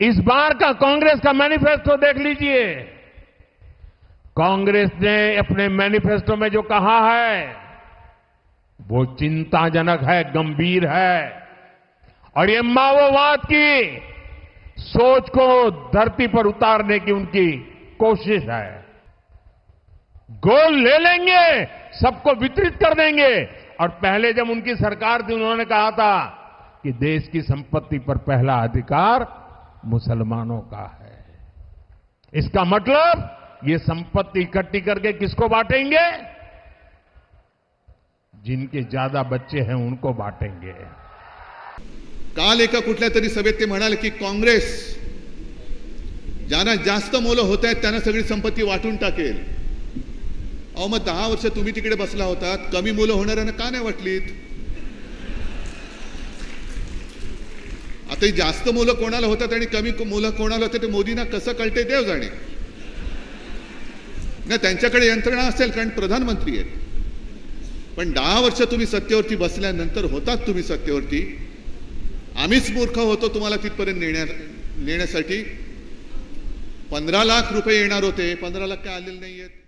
इस बार का कांग्रेस का मैनिफेस्टो देख लीजिए। कांग्रेस ने अपने मैनिफेस्टो में जो कहा है वो चिंताजनक है, गंभीर है, और ये माओवाद की सोच को धरती पर उतारने की उनकी कोशिश है। गोल ले लेंगे, सबको वितरित कर देंगे। और पहले जब उनकी सरकार थी उन्होंने कहा था कि देश की संपत्ति पर पहला अधिकार मुसलमानों का है। इसका मतलब ये संपत्ति इकट्ठी करके किसको बांटेंगे? जिनके ज्यादा बच्चे हैं उनको बांटेंगे। काल एका कुठल्या तरी सभेत ते म्हणाले की काँग्रेस ज्यांना जास्त मुलं होत आहेत त्यांना सगळी संपत्ती वाटून टाकेल। अहो मग 10 वर्ष तुम्ही तिकडे बसला होतात, कमी मुलं होणाऱ्यांना का नाही वाटलीत? आता जास्त मुलं कोणाला होतात आणि कमी मुलं कोणाला होतात ते मोदींना कसं कळते देव जाणे। ना त्यांच्याकडे यंत्रणा असेल कारण प्रधानमंत्री आहेत, पण 10 वर्ष तुम्ही सत्तेवरती बसल्यानंतर होतात तुम्ही सत्तेवरती, आम्हीच मूर्ख होतो तुम्हाला तिथपर्यंत नेण्यासाठी। 15 लाख रुपये येणार होते, 15 लाख काय आलेले नाहीयेत।